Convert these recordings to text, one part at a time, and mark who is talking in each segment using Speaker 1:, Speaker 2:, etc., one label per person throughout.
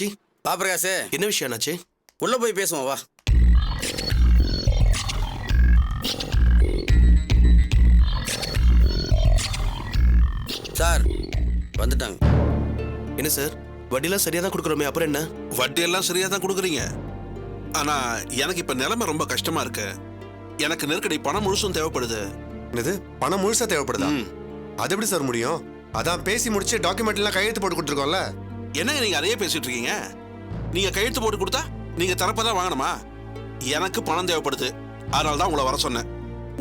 Speaker 1: அண்ணாச்சி.
Speaker 2: வா பிரகாஷ்.
Speaker 1: என்ன விஷயம் அண்ணாச்சி?
Speaker 2: உள்ள போய் பேசுவோம் வா. சார் வந்துட்டாங்க.
Speaker 1: என்ன சார், வட்டிலாம் சரியா தான் கொடுக்குறோமே, அப்புறம் என்ன?
Speaker 3: வட்டியெல்லாம் சரியா தான் கொடுக்குறீங்க. ஆனா எனக்கு இப்ப நிலைமை ரொம்ப கஷ்டமா இருக்கு. எனக்கு நெருக்கடி பணம் முழுசும் தேவைப்படுது.
Speaker 4: என்னது, பணம் முழுசா தேவைப்படுதா?
Speaker 3: ம்.
Speaker 4: அது எப்படி சார் முடியும்? அதான் பேசி முடிச்சு டாக்குமெண்ட் எல்லாம் கையெழுத்து போட்டு கொடுத்துருக்கோம்ல.
Speaker 3: என்னங்க நீங்க அதையே பேசிட்டு இருக்கீங்க? நீங்க கையெழுத்து போட்டு கொடுத்தா நீங்க தரப்பதான் வாங்கணுமா? எனக்கு பணம் தேவைப்படுது, அதனால தான் உங்களை வர சொன்னேன்.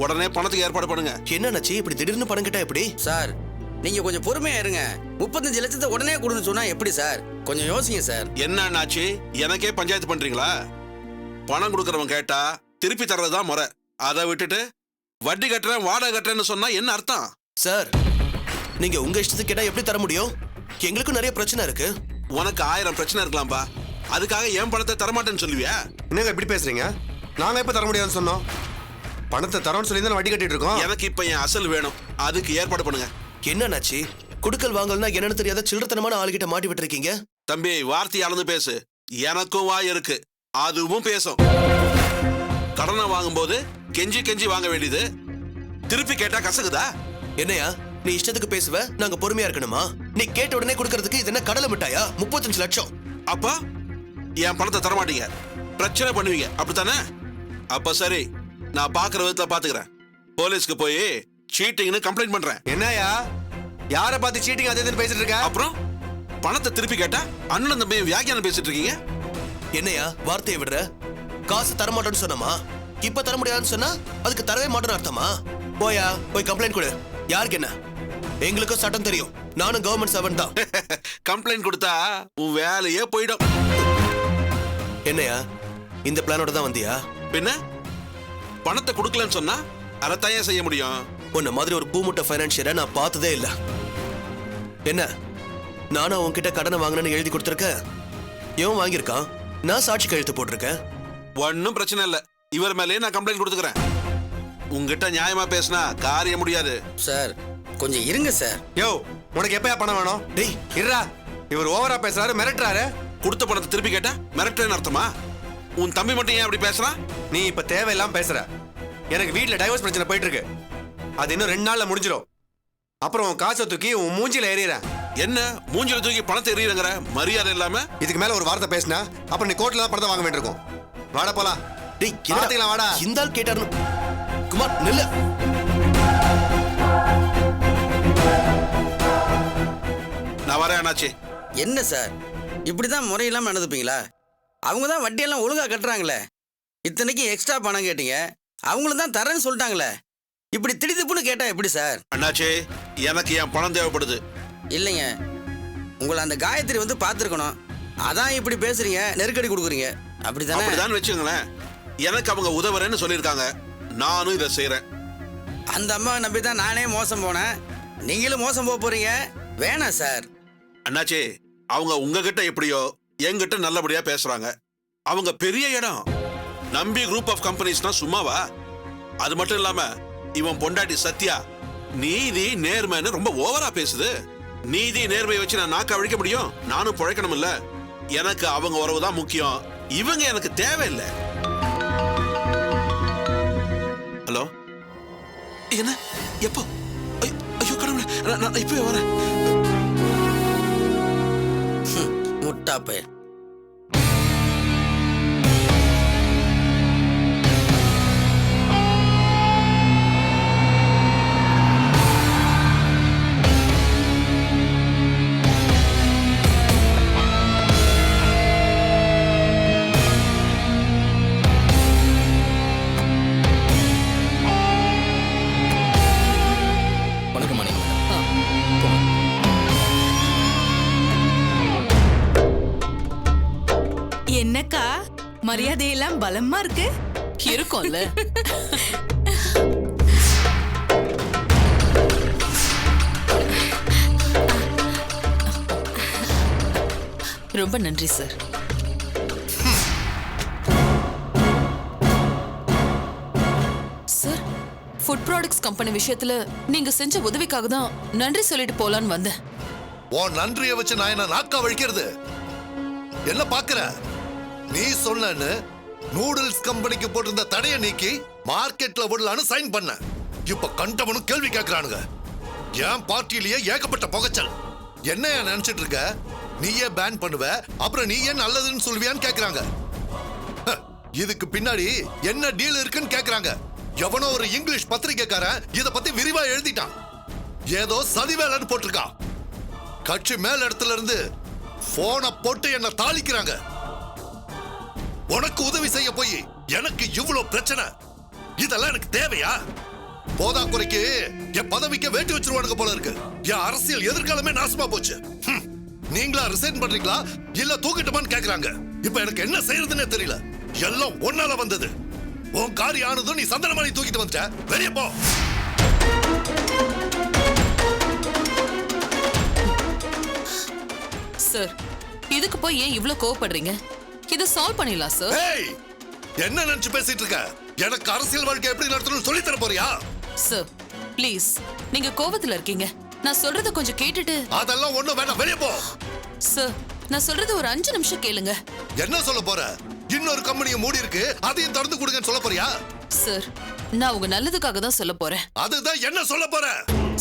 Speaker 3: உடனே பணத்துக்கு ஏற்பாடு பண்ணுங்க.
Speaker 1: என்ன அண்ணாச்சி, இப்படி திடீர்னு பணம் கேட்டா எப்படி?
Speaker 2: சார் நீங்க கொஞ்சம் பொறுமையா இருங்க. 35 லட்சத்தை உடனே கொடுன்னு சொன்னா எப்படி சார்? கொஞ்சம் யோசிங்க சார்.
Speaker 3: என்ன அண்ணாச்சி, எனக்கே பஞ்சாயத்து பண்றீங்களா? பணம் கொடுக்கறவன் கேட்டா திருப்பி தர்றதுதான் முறை. அதை விட்டுட்டு வட்டி கட்டுறேன் வாடகை கட்டுறேன்னு சொன்னா என்ன அர்த்தம்?
Speaker 1: சார், நீங்க உங்க இஷ்டத்துக்கு கேட்டா எப்படி தர முடியும்? எங்களுக்கும் நிறைய பிரச்சனை இருக்கு.
Speaker 3: உனக்கு 1000 பிரச்சனை இருக்கலாம்பா, அதுக்காக என் பணத்தை தரமாட்டேன்னு சொல்லுவியா?
Speaker 4: என்னங்க இப்படி பேசுறீங்க? நாங்க எப்ப தர முடியாதுன்னு சொன்னோம்? பணத்தை தரோன்னு சொல்லி தான் வட்டி கட்டிட்டு இருக்கோம்.
Speaker 3: எனக்கு இப்ப என் அசல் வேணும், அதுக்கு ஏற்பாடு பண்ணுங்க.
Speaker 1: என்ன அண்ணாச்சி, குடுக்கல் வாங்கல்னா என்னன்னு தெரியாத சில்லறத்தனமான ஆளுகிட்ட மாட்டி விட்டுருக்கீங்க.
Speaker 3: தம்பி, வார்த்தை அளந்து பேசு. எனக்கும் வாய் இருக்கு, அதுவும் பேசும். கடனை வாங்கும்போது கெஞ்சி கெஞ்சி வாங்க வேண்டியது, திருப்பி கேட்டா கசகுதா?
Speaker 1: என்னையா நீ இஷ்டத்துக்கு பேசுவ, நாங்க பொறுமையா இருக்கணுமா? நீ கேட்ட உடனே கொடுக்கறதுக்கு இது என்ன கடலை மிட்டாயா? 35 லட்சம்.
Speaker 3: அப்பா என் பணத்தை தரமாட்டீங்க, பிரச்சனை பண்ணுவீங்க, அப்படித்தானே? அப்ப சரி, நான் பாக்குற விதத்துல பாத்துக்கிறேன். போலீஸ்க்கு போய் சீட்டிங்னு கம்ப்ளைண்ட் பண்றேன்.
Speaker 4: என்னயா யாரை பார்த்து சீட்டிங் அது இதுன்னு பேசிட்டு இருக்க?
Speaker 3: அப்புறம் பணத்தை திருப்பி கேட்டா அண்ணன் தம்பி வியாக்கியானம் பேசிட்டு இருக்கீங்க.
Speaker 1: என்னையா வார்த்தையை விடுற? காசு தர மாட்டோம்னு சொன்னமா, இப்ப தர முடியாதுன்னு சொன்னா அதுக்கு தரவே மாட்டோம்னு அர்த்தமா? போயா போய் கம்ப்ளைண்ட் கொடு. யாருக்கு என்ன? எங்களுக்கும் சட்டம் தெரியும், நானும் கவர்மெண்ட் சர்வன்ட் தான்.
Speaker 3: கம்ப்ளைண்ட் கொடுத்தா உன் வேலையே போயிடும்.
Speaker 1: என்னையா இந்த பிளானோட தான் வந்தியா?
Speaker 3: பின்ன பணத்தை கொடுக்கலன்னு சொன்னா அதைத்தான் செய்ய முடியும்.
Speaker 1: உன்ன மாதிரி ஒரு பூமுட்ட பைனான்சியரை நான் பார்த்ததே இல்ல. என்ன, நானும் உன்கிட்ட கடனை வாங்கினேன்னு எழுதி கொடுத்துருக்கேன், இவன் வாங்கியிருக்கான், நான் சாட்சி கையெழுத்து போட்டிருக்கேன்.
Speaker 3: ஒன்னும் பிரச்சனை இல்ல, இவர் மேலேயே நான் கம்ப்ளைண்ட் கொடுத்துக்கிறேன். உங்ககிட்ட நியாயமா பேசினா காரியம் முடியாது.
Speaker 2: சார் கொஞ்சம் இருங்க சார்.
Speaker 4: யோ, உனக்கு எப்பயா பணம் வேணும்?
Speaker 1: டேய்
Speaker 4: இருடா, இவர் ஓவரா பேசுறாரு, மிரட்டுறாரு.
Speaker 3: கொடுத்த பணத்தை திருப்பி கேட்டா மிரட்டுறேன்னு அர்த்தமா? உன் தம்பி மட்டும் ஏன் அப்படி பேசுறான்?
Speaker 4: நீ இப்ப தேவையில்லாம பேசுற. எனக்கு வீட்டுல டைவர்ஸ் பிரச்சனை போயிட்டு இருக்கு, அது இன்னும் 2 நாள்ல முடிஞ்சிடும். அப்புறம் உன் காசை தூக்கி உன் மூஞ்சில எறியறேன்.
Speaker 3: என்ன மூஞ்சில தூக்கி பணத்தை எறியறங்கற மரியாதை இல்லாம?
Speaker 4: இதுக்கு மேல ஒரு வார்த்தை பேசினா அப்புறம் நீ கோர்ட்ல தான் பணத்தை வாங்க வேண்டியிருக்கும். வாடா போலாம்.
Speaker 1: டேய்
Speaker 4: பாத்துக்கலாம், வாடா.
Speaker 1: இந்த ஆள் கேட்டாருன்னு குமார் நில்லு.
Speaker 3: நான் வரேன் அண்ணாச்சி.
Speaker 2: என்ன சார் இப்படிதான் முறையில்லாம நடந்துப்பீங்களா? அவங்க தான் வட்டியெல்லாம் ஒழுங்கா கட்டுறாங்களே, இத்தனைக்கு எக்ஸ்ட்ரா பணம் கேட்டீங்க, அவங்களும் தான் தரேன்னு சொல்லிட்டாங்களே, இப்படி திடீர்னு கேட்டா எப்படி சார்?
Speaker 3: அண்ணாச்சி, எனக்கு என் பணம் தேவைப்படுது.
Speaker 2: இல்லைங்க, உங்களை அந்த காயத்ரி வந்து பார்த்துருக்கணும், அதான் இப்படி பேசுறீங்க, நெருக்கடி கொடுக்குறீங்க, அப்படித்தானே?
Speaker 3: அப்படிதான் வச்சுங்களேன். எனக்கு அவங்க உதவுறேன்னு சொல்லியிருக்காங்க, நானும் இதை செய்யறேன்.
Speaker 2: அந்த அம்மாவை நம்பி தான் நானே மோசம் போனேன், நீங்களும் மோசம் போக போறீங்க. வேணாம் சார்.
Speaker 3: அண்ணாச்சி, அவங்க உங்ககிட்ட எப்படியோ என்கிட்ட நல்லபடியா பேசுறாங்க. அவங்க பெரிய இடம், நம்பி குரூப் ஆஃப் கம்பெனிஸ்னா சும்மாவா? அது மட்டும் இல்லாம இவன் பொண்டாட்டி சத்யா நீதி நேர்மைன்னு ரொம்ப ஓவரா பேசுது. நீதி நேர்மையை வச்சு நான் நாக்க அழிக்க முடியும்? நானும் பிழைக்கணும் இல்ல? எனக்கு அவங்க உறவு தான் முக்கியம், இவங்க எனக்கு தேவையில்லை. ஹலோ, என்ன எப்போ? ஐயோ கடவுளே, நான் இப்பவே வரேன்.
Speaker 2: முட்டா பையன்.
Speaker 5: என்னக்கா மரியாதையெல்லாம் பலமா இருக்கு?
Speaker 6: இருக்கும்ல. ரொம்ப நன்றி sir. Sir, food products company விஷயத்துல நீங்க செஞ்ச உதவிக்காக தான் நன்றி சொல்லிட்டு போலான்னு வந்தேன்.
Speaker 7: உன் நன்றியை வச்சு நான் என்ன நாக்கா வழிக்கிறது? என்ன பாக்குற? நீ சொன்னன்னு நூடுல்ஸ் கம்பெனிக்கு போட்டிருந்த தடையை நீக்கி மார்க்கெட்ல விடலான்னு சைன் பண்ண. இப்ப கண்டவனும் கேள்வி கேட்கறானுங்க. என் பார்ட்டிலேயே ஏகப்பட்ட புகைச்சல். என்ன நினைச்சிட்டு இருக்க? நீயே பேன் பண்ணுவ, அப்புறம் நீயே நல்லதுன்னு சொல்லுவியான்னு கேக்குறாங்க. இதுக்கு பின்னாடி என்ன டீல் இருக்குன்னு கேக்குறாங்க. எவனோ ஒரு இங்கிலீஷ் பத்திரிகைக்காரன் இத பத்தி விரிவா எழுதிட்டான். ஏதோ சதிவேலன்னு போட்டிருக்கான். கட்சி மேல் இடத்துல இருந்து போனை போட்டு என்ன தாளிக்கிறாங்க. உனக்கு உதவி செய்ய போய் எனக்கு இவ்வளவு பிரச்சனை. இதெல்லாம் எனக்கு தேவையா? போதா குறைக்கு என் பதவிக்கு வேட்டி வச்சிருவானுங்க போல இருக்கு. என் அரசியல் எதிர்காலமே நாசமா போச்சு. நீங்களா ரிசைன் பண்றீங்களா இல்ல தூக்கிட்டுமான்னு கேக்குறாங்க. இப்ப எனக்கு என்ன செய்யறதுன்னே தெரியல. எல்லாம் ஒன்னால வந்தது. உன் காரி ஆனதும் நீ சந்தனமானி தூக்கிட்டு வந்துட்ட. வெளியே போ.
Speaker 6: சார், இதுக்கு போய் ஏன் இவ்ளோ கோவப்படுறீங்க? இத சால்வ் பண்ணிடலாம் சார்.
Speaker 7: ஏய், என்ன நினைச்சு பேசிட்டு இருக்க? எனக்கு அரசியல் வாழ்க்கை எப்படி நடத்தணும்னு சொல்லி தர போறியா?
Speaker 6: சார், ப்ளீஸ், நீங்க கோவத்துல இருக்கீங்க. நான் சொல்றத கொஞ்சம் கேட்டுட்டு.
Speaker 7: அதெல்லாம் ஒண்ணும் வேண்டாம், வெளியே போ.
Speaker 6: சார், நான் சொல்றது ஒரு 5 நிமிஷம் கேளுங்க.
Speaker 7: என்ன சொல்ல போற? இன்னொரு கம்பெனியை மூடி இருக்கு, அதையும் திறந்து கொடுங்கன்னு சொல்ல போறியா?
Speaker 6: சார், நான் உங்க நல்லதுக்காக தான் சொல்ல போறேன்.
Speaker 7: அதுதான் என்ன சொல்ல போற?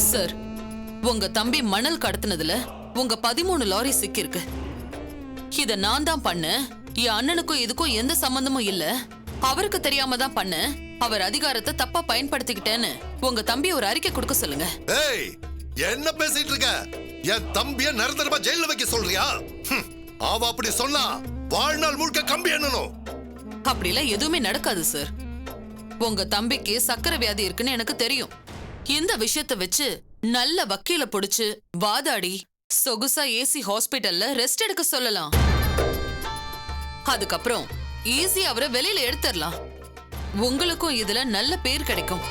Speaker 6: சார், உங்க தம்பி மணல் கடத்துனதுல உங்க 13 லாரி சிக்கிருக்கு. இத நான் தான் பண்ணேன். என் அண்ணனுக்கும் இதுக்கும் எந்த சம்பந்தமும் இல்ல. அவருக்கு தெரியாம தான் பண்ணேன். அவர் அதிகாரத்தை தப்பா பயன்படுத்திக்கிட்டேன்னு உங்க தம்பி ஒரு அறிக்கை கொடுக்க சொல்லுங்க.
Speaker 7: ஏய், என்ன பேசிட்டு இருக்க? என் தம்பிய நிரந்தரமா ஜெயில வைக்க சொல்றியா? அவ அப்படி சொன்னா வாழ்நாள் முழுக்க கம்பி எண்ணணும்.
Speaker 6: அப்படிலாம் எதுவுமே நடக்காது சார். உங்க தம்பிக்கு சக்கரை வியாதி இருக்குன்னு எனக்கு தெரியும். இந்த விஷயத்தை வச்சு நல்ல வக்கீல புடிச்சு வாதாடி சொகுசா ஏசி ஹாஸ்பிடல்ல ரெஸ்ட் எடுக்க சொல்லலாம். அதுக்கப்புறம் ஈஸி அவரை வெளியில எடுத்துடலாம். உங்களுக்கும் இதுல நல்ல பேர் கிடைக்கும்.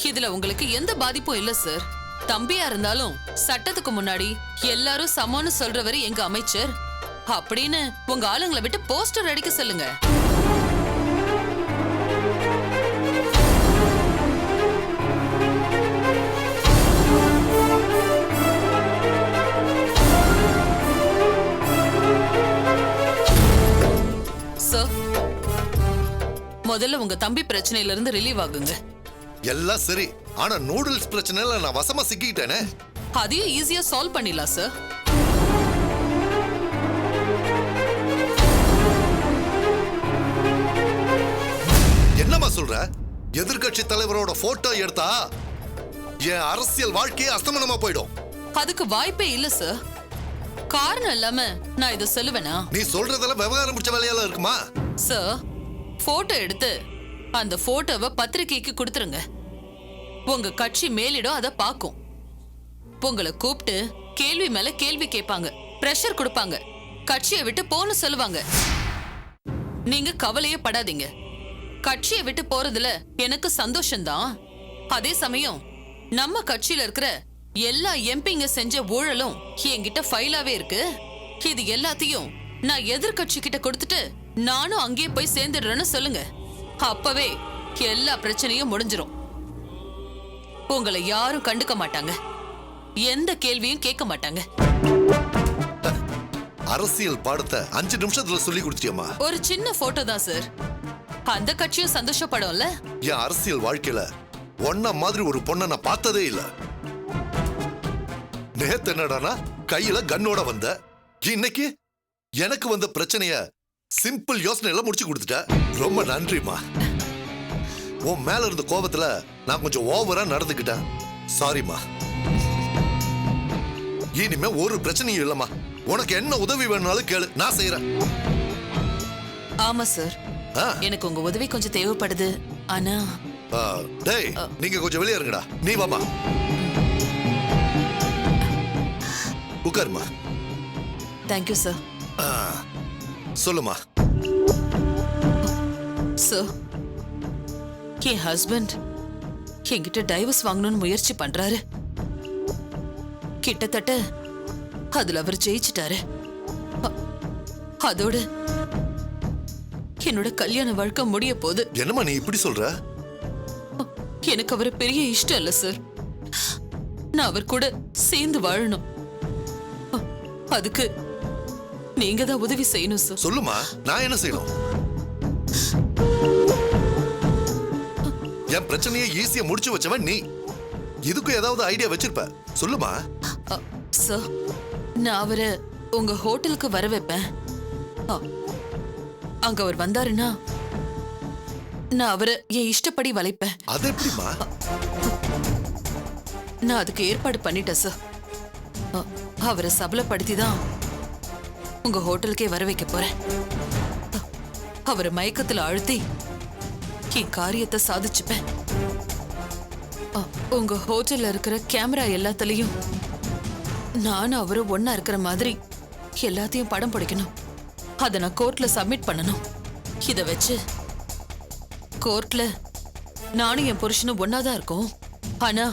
Speaker 6: இதுல உங்களுக்கு எந்த பாதிப்பும் இல்ல சார். தம்பியா இருந்தாலும் சட்டத்துக்கு முன்னாடி எல்லாரும் சமம்னு சொல்றவரு எங்க அமைச்சர் அப்படின்னு உங்க ஆளுங்களை விட்டு போஸ்டர் அடிக்க சொல்லுங்க. சார், முதல்ல உங்க தம்பி பிரச்சனையில இருந்து ரிலீவ் ஆகுங்க.
Speaker 7: எல்லாம் சரி, ஆனா நூடுல்ஸ் பிரச்சனைல நான் வசமா சிக்கிட்டேனே.
Speaker 6: அதையும் ஈஸியா சால்வ் பண்ணிடலாம் சார்.
Speaker 7: என்னமா சொல்ற? எதிர்க்கட்சி தலைவரோட போட்டோ எடுத்தா என் அரசியல் வாழ்க்கையே அஸ்தமனமா போயிடும்.
Speaker 6: அதுக்கு வாய்ப்பே இல்ல சார். காரணம் இல்லாம நான் இத சொல்லுவேனா?
Speaker 7: நீ சொல்றதெல்லாம் விவகாரம் முடிச்ச வேலையால இருக்குமா?
Speaker 6: சார், போட்டோ எடுத்து அந்த போட்டோவை பத்திரிகைக்கு கொடுத்துருங்க. உங்க கட்சி மேலிடம் அதை பார்க்கும். உங்களை கூப்பிட்டு கேள்வி மேல கேள்வி கேட்பாங்க, பிரஷர் கொடுப்பாங்க, கட்சியை விட்டு போன்னு சொல்லுவாங்க. நீங்க கவலையே படாதீங்க. கட்சியை விட்டு போறதுல எனக்கு சந்தோஷம்தான். அதே சமயம் நம்ம கட்சியில இருக்கிற எல்லா எம்பிங்க செஞ்ச ஊழலும் என்கிட்ட ஃபைலாவே இருக்கு. இது எல்லாத்தையும் நான் எதிர்கட்சி கிட்ட கொடுத்துட்டு நானும் அங்கேயே போய் சேர்ந்துடுறேன்னு சொல்லுங்க. அப்பவே எல்லா பிரச்சனையும் முடிஞ்சிரும். உங்களை யாரும் கண்டுக்க மாட்டாங்க, எந்த கேள்வியும் கேட்க மாட்டாங்க.
Speaker 7: அரசியல் பாடத்தை 5 நிமிஷத்துல சொல்லி கொடுத்தியம்மா.
Speaker 6: ஒரு சின்ன போட்டோ தான் சார். அந்த கட்சியும் சந்தோஷப்படும்ல.
Speaker 7: என் அரசியல் வாழ்க்கையில ஒன்ன மாதிரி ஒரு பொண்ணை நான் பார்த்ததே இல்ல. நேத்து என்னடானா கையில கன்னோட வந்த, இன்னைக்கு எனக்கு வந்த பிரச்சனைய சிம்பிள் யோசனையில முடிச்சு கொடுத்துட்ட. ரொம்ப நன்றிமா. உன் மேல இருந்த கோபத்துல நான் கொஞ்சம் ஓவரா நடந்துக்கிட்டேன். சாரிமா. இனிமே ஒரு பிரச்சனையும் இல்லம்மா. உனக்கு என்ன உதவி வேணும்னாலும் கேளு, நான் செய்யறேன்.
Speaker 6: ஆமா சார், எனக்கு உங்க உதவி கொஞ்சம் தேவைப்படுது. ஆனா
Speaker 7: டேய், நீங்க கொஞ்சம் வெளியே இருங்கடா. நீ வாமா, உட்காருமா.
Speaker 6: Thank you sir.
Speaker 7: சொல்லுமா.
Speaker 6: சார், என் ஹஸ்பண்ட் என்கிட்ட டைவர்ஸ் வாங்கணும்னு முயற்சி பண்றாரு. கிட்டத்தட்ட அதுல அவர் ஜெயிச்சிட்டாரு. அதோட என்னோட கல்யாண வாழ்க்கை முடிய போகுது.
Speaker 7: என்னம்மா நீ இப்படி சொல்ற?
Speaker 6: எனக்கு அவரை பெரிய இஷ்டம் இல்ல சார். நான் அவர் கூட சேர்ந்து வாழணும். அதுக்கு நீங்க தான் உதவி செய்யணும் சார்.
Speaker 7: சொல்லுமா, நான் என்ன செய்யணும்? என் பிரச்சனையை ஈஸியா முடிச்சு வச்சவன் நீ. இதுக்கு ஏதாவது ஐடியா வச்சிருப்ப? சொல்லுமா.
Speaker 6: சார், நான் அவரை உங்க ஹோட்டலுக்கு வர வைப்பேன். அ, அங்க அவர் வந்தாருன்னா நான் அவரை என் இஷ்டப்படி வளைப்பேன்.
Speaker 7: அது எப்படிமா?
Speaker 6: நான் அதுக்கு ஏற்பாடு பண்ணிட்டேன் சார். அவரை சபலப்படுத்தி தான் உங்க ஹோட்டலுக்கே வர வைக்க போறேன். அவரை மயக்கத்துல அழுத்தி என் காரியத்தை சாதிச்சுப்பேன். உங்க ஹோட்டல்ல இருக்கிற கேமரா எல்லாத்துலயும் நானும் அவரும் ஒன்னா இருக்கிற மாதிரி எல்லாத்தையும் படம் பிடிக்கணும். அதை நான் கோர்ட்ல சப்மிட் பண்ணணும். இத வச்சு கோர்ட்ல நானும் என் புருஷனும் ஒன்னாதான் இருக்கோம். ஆனா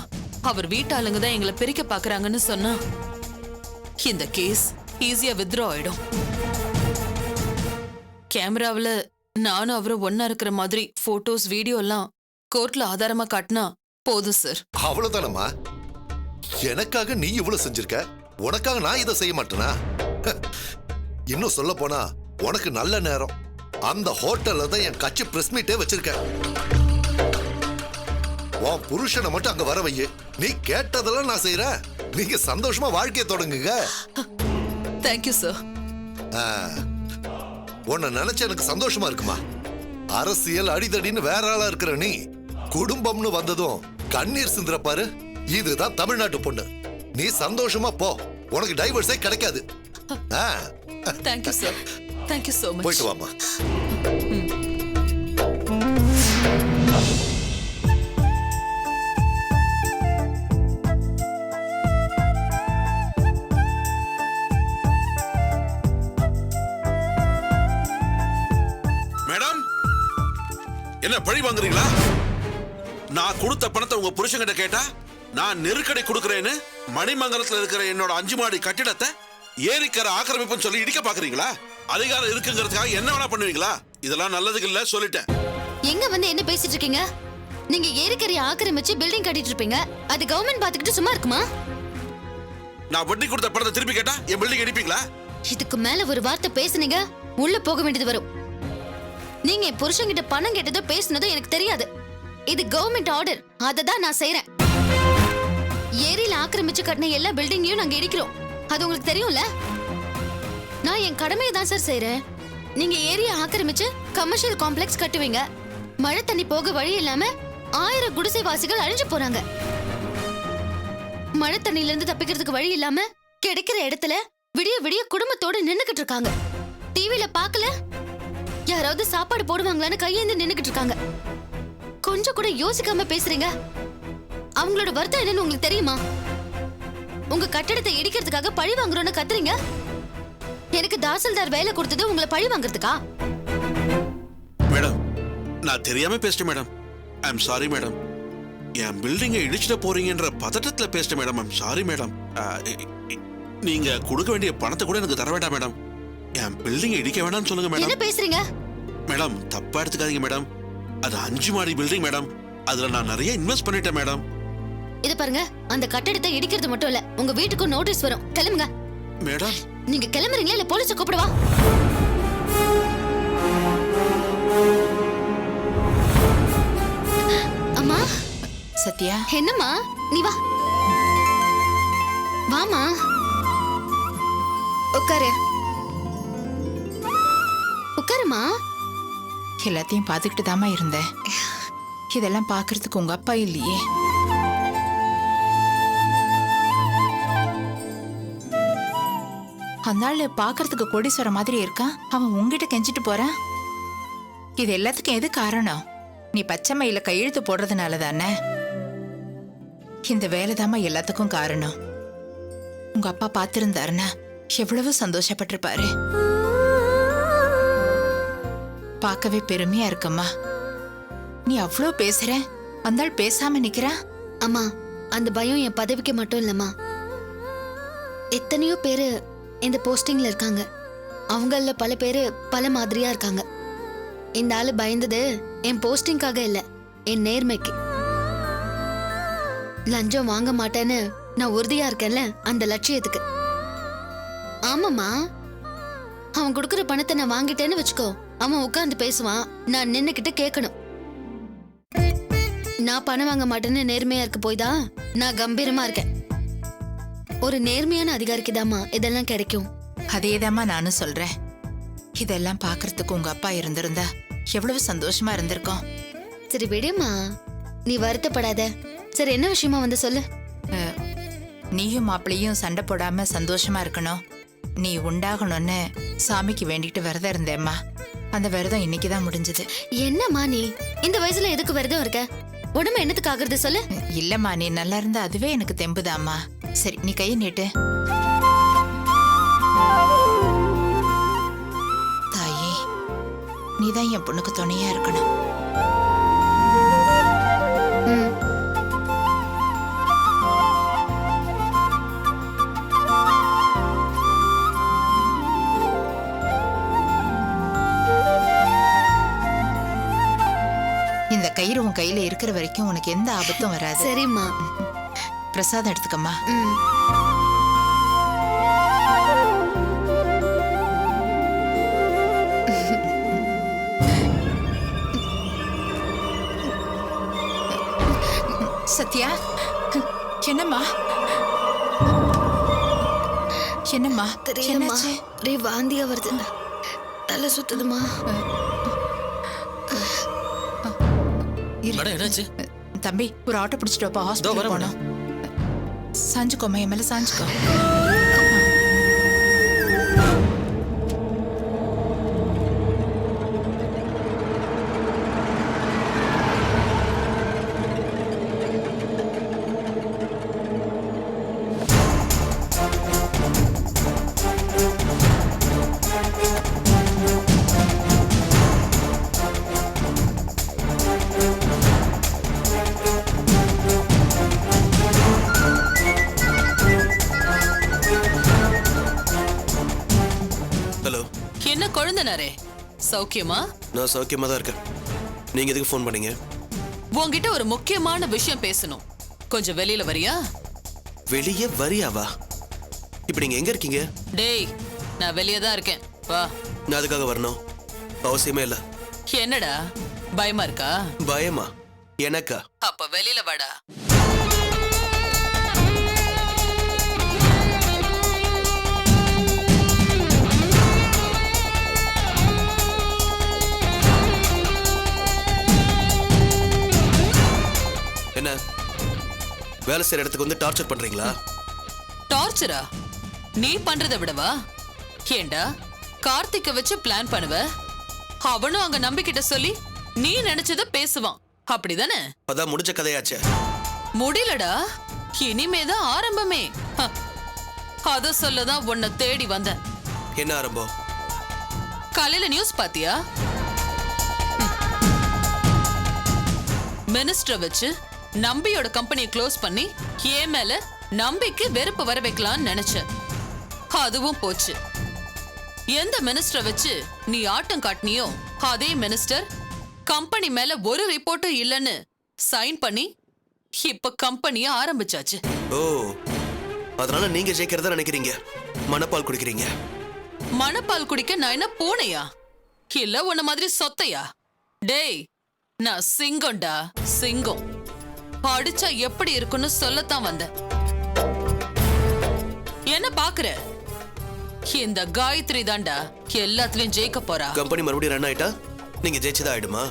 Speaker 6: அவர் வீட்டாளுங்க தான் எங்களை பிரிக்க பாக்குறாங்கன்னு சொன்னா இந்த கேஸ் ஈஸியா வித்ட்ரா ஆயிடும். கேமராவில் நானும் அவரும் ஒன்னா இருக்கிற மாதிரி போட்டோஸ் வீடியோ எல்லாம் கோர்ட்ல ஆதாரமா காட்டினா போதும் சார்.
Speaker 7: அவ்வளவுதானம்மா? எனக்காக நீ இவ்வளவு செஞ்சிருக்க, உனக்காக நான் இதை செய்ய மாட்டேனா? இன்னும் சொல்ல போனா உனக்கு நல்ல நேரம். அந்த ஹோட்டல்ல தான் என் கட்சி பிரஸ் மீட்டே வச்சிருக்கேன். உன் புருஷனை மட்டும் அங்க வர வையே, நீ கேட்டதெல்லாம் நான் செய்யறேன். நீங்க சந்தோஷமா வாழ்க்கையை தொடங்குங்க.
Speaker 6: Thank you sir.
Speaker 7: உன்னை நினைச்ச எனக்கு சந்தோஷமா இருக்குமா? அரசியல் அடிதடின்னு வேற ஆளா இருக்கிற நீ குடும்பம்னு வந்ததும் கண்ணீர் சிந்துற பாரு. இதுதான் தமிழ்நாட்டு பொண்ணு. நீ சந்தோஷமா போ, உனக்கு டைவர்ஸே கிடைக்காது.
Speaker 6: Thank you sir. Thank you so much.
Speaker 7: போயிட்டு வாமா.
Speaker 3: மேடம், என்ன பழி வாங்குறீங்களா? நான் கொடுத்த பணத்தை உங்க புருஷன்கிட்ட கேட்டா நான் நெருக்கடி கொடுக்கறேன்னு மணிமங்கலத்துல இருக்கிற என்னோட 5 மாடி கட்டிடத்தை ஏரிக்கரை ஆக்கிரமிப்புன்னு சொல்லி இடிக்க பாக்குறீங்களா? அதிகாரம் இருக்குங்கிறதுக்காக என்ன வேணா பண்ணுவீங்களா? இதெல்லாம் நல்லதுக்கு இல்ல, சொல்லிட்டேன்.
Speaker 8: எங்க வந்து என்ன பேசிட்டு இருக்கீங்க? நீங்க ஏரிக்கரையை ஆக்கிரமிச்சு பில்டிங் கட்டிட்டு இருப்பீங்க, அது கவர்மெண்ட் பாத்துக்கிட்டு சும்மா இருக்குமா?
Speaker 3: நான் வட்டி கொடுத்த பணத்தை திருப்பி கேட்டா என் பில்டிங் இடிப்பீங்களா?
Speaker 8: இதுக்கு மேல ஒரு வார்த்தை பேசுனீங்க உள்ள போக வேண்டியது வரும். நீங்க என் புருஷன்கிட்ட பணம் கேட்டதோ பேசுனதோ எனக்கு தெரியாது. இது கவர்மெண்ட் ஆர்டர், அதை தான் நான் செய்யறேன். ஏரியில ஆக்கிரமிச்சு கட்டின எல்லா பில்டிங்கையும் நாங்க இடிக்கிறோம், அது உங்களுக்கு தெரியும்ல. நான் என் கடமையை தான் சார் செய்யறேன். நீங்க ஏரியா ஆக்கிரமிச்சு கமர்ஷியல் காம்ப்ளெக்ஸ் கட்டுவீங்க, மழை தண்ணி போக வழி இல்லாம 1000 குடிசைவாசிகள் அழிஞ்சு போறாங்க. மழை தண்ணில இருந்து தப்பிக்கிறதுக்கு வழி இல்லாம கிடைக்கிற இடத்துல விடிய விடிய குடும்பத்தோட நின்னுகிட்டு இருக்காங்க. டிவில பாக்கல, யாராவது சாப்பாடு போடுவாங்களான்னு கையேந்து நின்னுகிட்டு இருக்காங்க. கொஞ்சம் கூட யோசிக்காம பேசுறீங்க. அவங்களோட வருத்தம் என்னன்னு உங்களுக்கு தெரியுமா? உங்க கட்டடத்தை இடிக்கிறதுக்காக பழி வாங்குறோன்னு கத்துறீங்க. எனக்கு தாசில்தார் வேலை கொடுத்தது உங்களை பழி வாங்குறதுக்கா?
Speaker 3: மேடம், நான் தெரியாம பேசிட்டேன் madam. I am sorry madam. என் பில்டிங்கை இடிச்சிட போறீங்கன்ற பதட்டத்துல பேசிட்டேன் madam. I am sorry madam. நீங்க கொடுக்க வேண்டிய பணத்தை கூட எனக்கு தர வேண்டாம் மேடம். என் பில்டிங்கை இடிக்க வேண்டாம்னு சொல்லுங்க மேடம்.
Speaker 8: என்ன பேசுறீங்க?
Speaker 3: மேடம், தப்பா எடுத்துக்காதீங்க மேடம். அது 5 மாடி பில்டிங் மேடம். அதுல நான் நிறைய இன்வெஸ்ட் பண்ணிட்டேன் மேடம்.
Speaker 8: இது பாருங்க, அந்த கட்டடத்தை இடிக்கிறது மட்டும் இல்ல, உங்க வீட்டுக்கும் நோட்டீஸ் வரும். கிளம்புங்க
Speaker 3: மேடம்.
Speaker 8: நீங்க கிளம்புறீங்களா இல்ல போலீஸை கூப்பிடவா? அம்மா.
Speaker 5: சத்யா,
Speaker 8: என்னம்மா? நீ வா. வாமா, உட்காரு. உட்காருமா.
Speaker 5: எல்லாத்தையும் பார்த்துக்கிட்டு தாமா இருந்தேன். இதெல்லாம் பார்க்கறதுக்கு உங்க அப்பா இல்லையே. அதனால பார்க்கறதுக்கு கோடீஸ்வர மாதிரி இருக்கான், அவன் உங்ககிட்ட கெஞ்சிட்டு போறான். இது எல்லாத்துக்கும் எது காரணம்? நீ பச்சை மயில கையெழுத்து போடுறதுனால தானே. இந்த வேலைதாம்மா எல்லாத்துக்கும் காரணம். உங்க அப்பா பார்த்திருந்தாருன்னா எவ்வளவு சந்தோஷப்பட்டிருப்பாரு. பார்க்கவே பெருமையா இருக்கம்மா. நீ அவ்வளோ பேசுற, வந்தால் பேசாம நிக்கிற.
Speaker 8: அம்மா, அந்த பயம் என் பதவிக்கு மட்டும் இல்லம்மா. எத்தனையோ பேரு இந்த போஸ்டிங்ல இருக்காங்க. அவங்கள பல பேரு பல மாதிரியா இருக்காங்க. இந்த ஆளு பயந்தது என் போஸ்டிங்காக இல்ல, என் நேர்மைக்கு. லஞ்சம் வாங்க மாட்டேன்னு நான் உறுதியா இருக்கேன்ல, அந்த லட்சியத்துக்கு. ஆமாமா, அவன் கொடுக்குற பணத்தை நான் வாங்கிட்டேன்னு வச்சுக்கோ, அவன் உட்கார்ந்து பேசுவான், நான் நின்னுக்கிட்டு கேட்கணும். நான் பணம் வாங்க மாட்டேன்னு நேர்மையா இருக்க போய் தான் நான் கம்பீரமா இருக்கேன். ஒரு நேர்மையான அதிகாரிக்குதாம்மா இதெல்லாம் கிடைக்கும்.
Speaker 5: அதேதாம்மா நானும் சொல்றேன். இதெல்லாம் பார்க்கறதுக்கு உங்க அப்பா இருந்திருந்தா எவ்வளவு சந்தோஷமா இருந்திருக்கும்.
Speaker 8: சரி விடுமா, நீ வருத்தப்படாத. சரி, என்ன விஷயமா வந்து சொல்லு.
Speaker 5: நீயும் மாப்பிளையும் சண்டை போடாம சந்தோஷமா இருக்கணும், நீ உண்டாகணும்னு சாமிக்கு வேண்டிட்டு விரதம் இருந்தேம்மா. அந்த விரதம் இன்னைக்குதான் முடிஞ்சது.
Speaker 8: என்னம்மா நீ இந்த வயசுல எதுக்கு விரதம் இருக்க? உடம்பு என்னத்துக்கு ஆகுறது சொல்லு.
Speaker 5: இல்லம்மா, நீ நல்லா இருந்தா அதுவே எனக்கு தெம்புதாம்மா. சரி, நீ கையை நீட்டு. தாயே, நீதான் என் பொண்ணுக்கு துணையா இருக்கணும். இந்த கயிறு உன் கையில இருக்கிற வரைக்கும் உனக்கு எந்த ஆபத்தும் வராது.
Speaker 8: சரிம்மா.
Speaker 5: பிரசாதம் எடுத்துக்கம்மா. சத்யா, என்னம்மா? என்னம்மா?
Speaker 8: தெரியலம்மா,
Speaker 5: என்னாச்சு?
Speaker 8: ஒரே வாந்தியா வருது, தலை சுத்துதுமா.
Speaker 9: மேடம் என்னாச்சு?
Speaker 5: தம்பி, ஒரு ஆட்டோ பிடிச்சிட்டு வாப்பா, ஹாஸ்பிடல் போனோம். சாஞ்சுக்கோமா, என் மேல சாஞ்சுக்கோ.
Speaker 1: ஹலோ,
Speaker 6: என்ன கொழுந்தனாரே, சௌக்கியமா?
Speaker 1: நான் சௌக்கியமா தான் இருக்கேன். நீங்க எதுக்கு ஃபோன் பண்ணீங்க?
Speaker 6: உன்கிட்ட ஒரு முக்கியமான விஷயம் பேசணும். கொஞ்சம் வெளியில வரியா?
Speaker 1: வெளியே வரியாவா? இப்ப நீங்க எங்க இருக்கீங்க?
Speaker 6: டேய், நான் வெளியே தான் இருக்கேன், வா.
Speaker 1: நான் அதுக்காக வரணும் அவசியமே இல்ல.
Speaker 6: என்னடா பயமா இருக்கா?
Speaker 1: பயமா? எனக்கா?
Speaker 6: அப்ப வெளியில வாடா.
Speaker 1: என்ன வேலை செய்யற இடத்துக்கு வந்து டார்ச்சர் பண்றீங்களா?
Speaker 6: டார்ச்சரா? நீ பண்றதை விடவா? ஏண்டா, கார்த்திக்க வச்சு பிளான் பண்ணுவ, அவனும் அங்க நம்பிக்கிட்ட சொல்லி நீ நினைச்சத பேசுவான், அப்படிதானே?
Speaker 1: அதான் முடிஞ்ச கதையாச்சே.
Speaker 6: முடியலடா, இனிமேதான் ஆரம்பமே. அத சொல்லதான் உன்னை தேடி வந்தேன்.
Speaker 1: என்ன ஆரம்பம்?
Speaker 6: காலையில நியூஸ் பாத்தியா? மினிஸ்டர் வச்சு நம்பியோட கம்பெனியை க்ளோஸ் பண்ணி ஏன் மேல நம்பிக்கு வெறுப்பு வர வைக்கலாம்னு நினைச்சேன். அதுவும் போச்சு. எந்த மினிஸ்டர் வச்சு நீ ஆட்டம் காட்டினியோ அதே மினிஸ்டர் கம்பெனி மேல ஒரு ரிப்போர்ட்டும் இல்லைன்னு சைன் பண்ணி இப்ப கம்பெனிய ஆரம்பிச்சாச்சு.
Speaker 1: ஓ, அதனால நீங்க ஜெயிக்கிறதா நினைக்கிறீங்க? மனப்பால் குடிக்கிறீங்க?
Speaker 6: மனப்பால் குடிக்க நான் என்ன பூனையா? இல்ல உன்ன மாதிரி சொத்தையா? டேய், நான் சிங்கம்டா, சிங்கம். அடிச்சா எப்படி இருக்குன்னு சொல்லத்தான் வந்தேன். என்ன பாக்குற? இந்த காயத்ரி தாண்டா எல்லாத்துலயும் ஜெயிக்க போறா.
Speaker 1: கம்பெனி மறுபடியும் ரன் ஆயிட்டா நீங்க ஜெயிச்சதா ஆயிடுமா?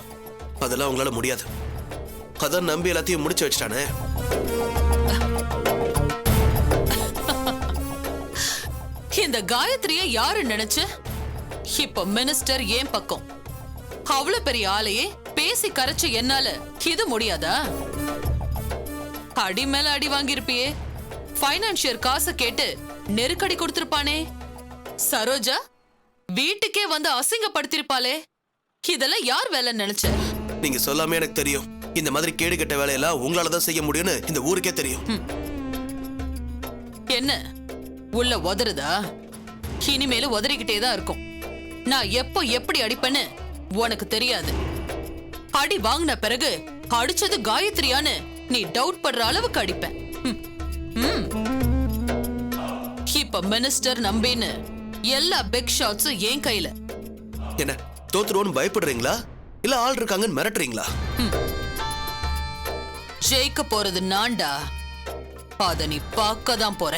Speaker 1: அதெல்லாம் உங்களால முடியாது. அதான் நம்பி எல்லாத்தையும் முடிச்சு வச்சிட்டானே.
Speaker 6: இந்த காயத்ரிய யாரு நினைச்சு? இப்ப மினிஸ்டர் ஏன் பக்கம். அவ்வளவு பெரிய ஆளையே பேசி கரைச்சு என்னால இது முடியாதா? அடி மேல அடி வாங்கியிருப்பியே. பைனான்சியர் காசை கேட்டு நெருக்கடி கொடுத்திருப்பானே. சரோஜா வீட்டுக்கே வந்து அசிங்கப்படுத்திருப்பாளே. இதெல்லாம் யார் வேலை நினைச்ச?
Speaker 1: நீங்க சொல்லாம எனக்கு தெரியும். இந்த மாதிரி கேடு கெட்ட வேலையெல்லாம் உங்களாலதான் செய்ய முடியும்னு இந்த ஊருக்கே தெரியும்.
Speaker 6: என்ன உள்ள உதறுதா? இனிமேல உதறிக்கிட்டே தான் இருக்கும். நான் எப்போ எப்படி அடிப்பேன்னு உனக்கு தெரியாது. அடி வாங்கின பிறகு அடிச்சது காயத்ரியான்னு நீ டவுட் படுற அளவுக்கு அடிப்பேன். இப்ப மினிஸ்டர் நம்பின்னு எல்லா பெக் ஷாட்ஸும் என் கையில.
Speaker 1: என்ன தோத்துருவோன்னு பயப்படுறீங்களா இல்ல ஆள் இருக்காங்கன்னு மிரட்டுறீங்களா?
Speaker 6: ஜெயிக்க போறது நான்டா. அத நீ பார்க்க தான் போற.